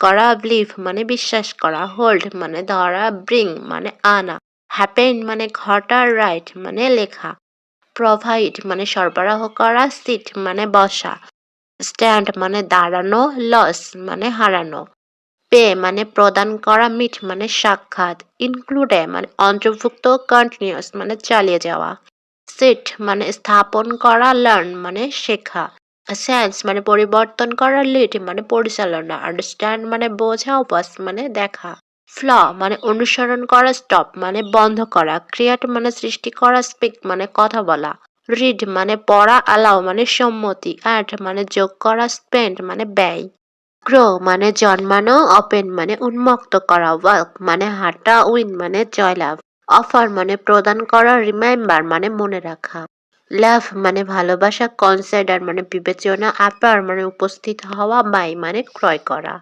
করা, বিলিভ মানে বিশ্বাস করা, হোল্ড মানে ধরা, ব্রিং মানে আনা, হ্যাপেন মানে ঘটা, রাইট মানে লেখা, প্রোভাইড মানে সরবরাহ করা, সিট মানে বসা, স্ট্যান্ড মানে দাঁড়ানো, লস মানে হারানো, পে মানে প্রদান করা, মিট মানে সাক্ষাৎ, ইনক্লুডে মানে অন্তর্ভুক্ত, কন্টিনিউয়াস মানে চালিয়ে যাওয়া, সেট মানে স্থাপন করা, লার্ন মানে শেখা, সেন্স মানে পরিবর্তন করা, লিড মানে পরিচালনা, আন্ডারস্ট্যান্ড মানে বোঝা, ওয়াচ মানে দেখা, ফ্ল মানে অনুসরণ করা, স্টপ মানে বন্ধ করা, ক্রিয়েট মানে সৃষ্টি করা, স্পিক মানে কথা বলা, রিড মানে পড়া, অ্যালাউ মানে সম্মতি, অ্যাড মানে যোগ করা, স্পেন্ড মানে ব্যয়, গ্রো মানে জন্মানো, ওপেন মানে উন্মুক্ত করা, ওয়ার্ক মানে হাঁটা, উইন মানে জয়লাভ, অফার মানে প্রদান করা, রিমেম্বার মানে মনে রাখা, লাভ মানে ভালোবাসা, কনসিডার মানে বিবেচনা, অ্যাপার মানে উপস্থিত হওয়া, বাই মানে ক্রয় করা।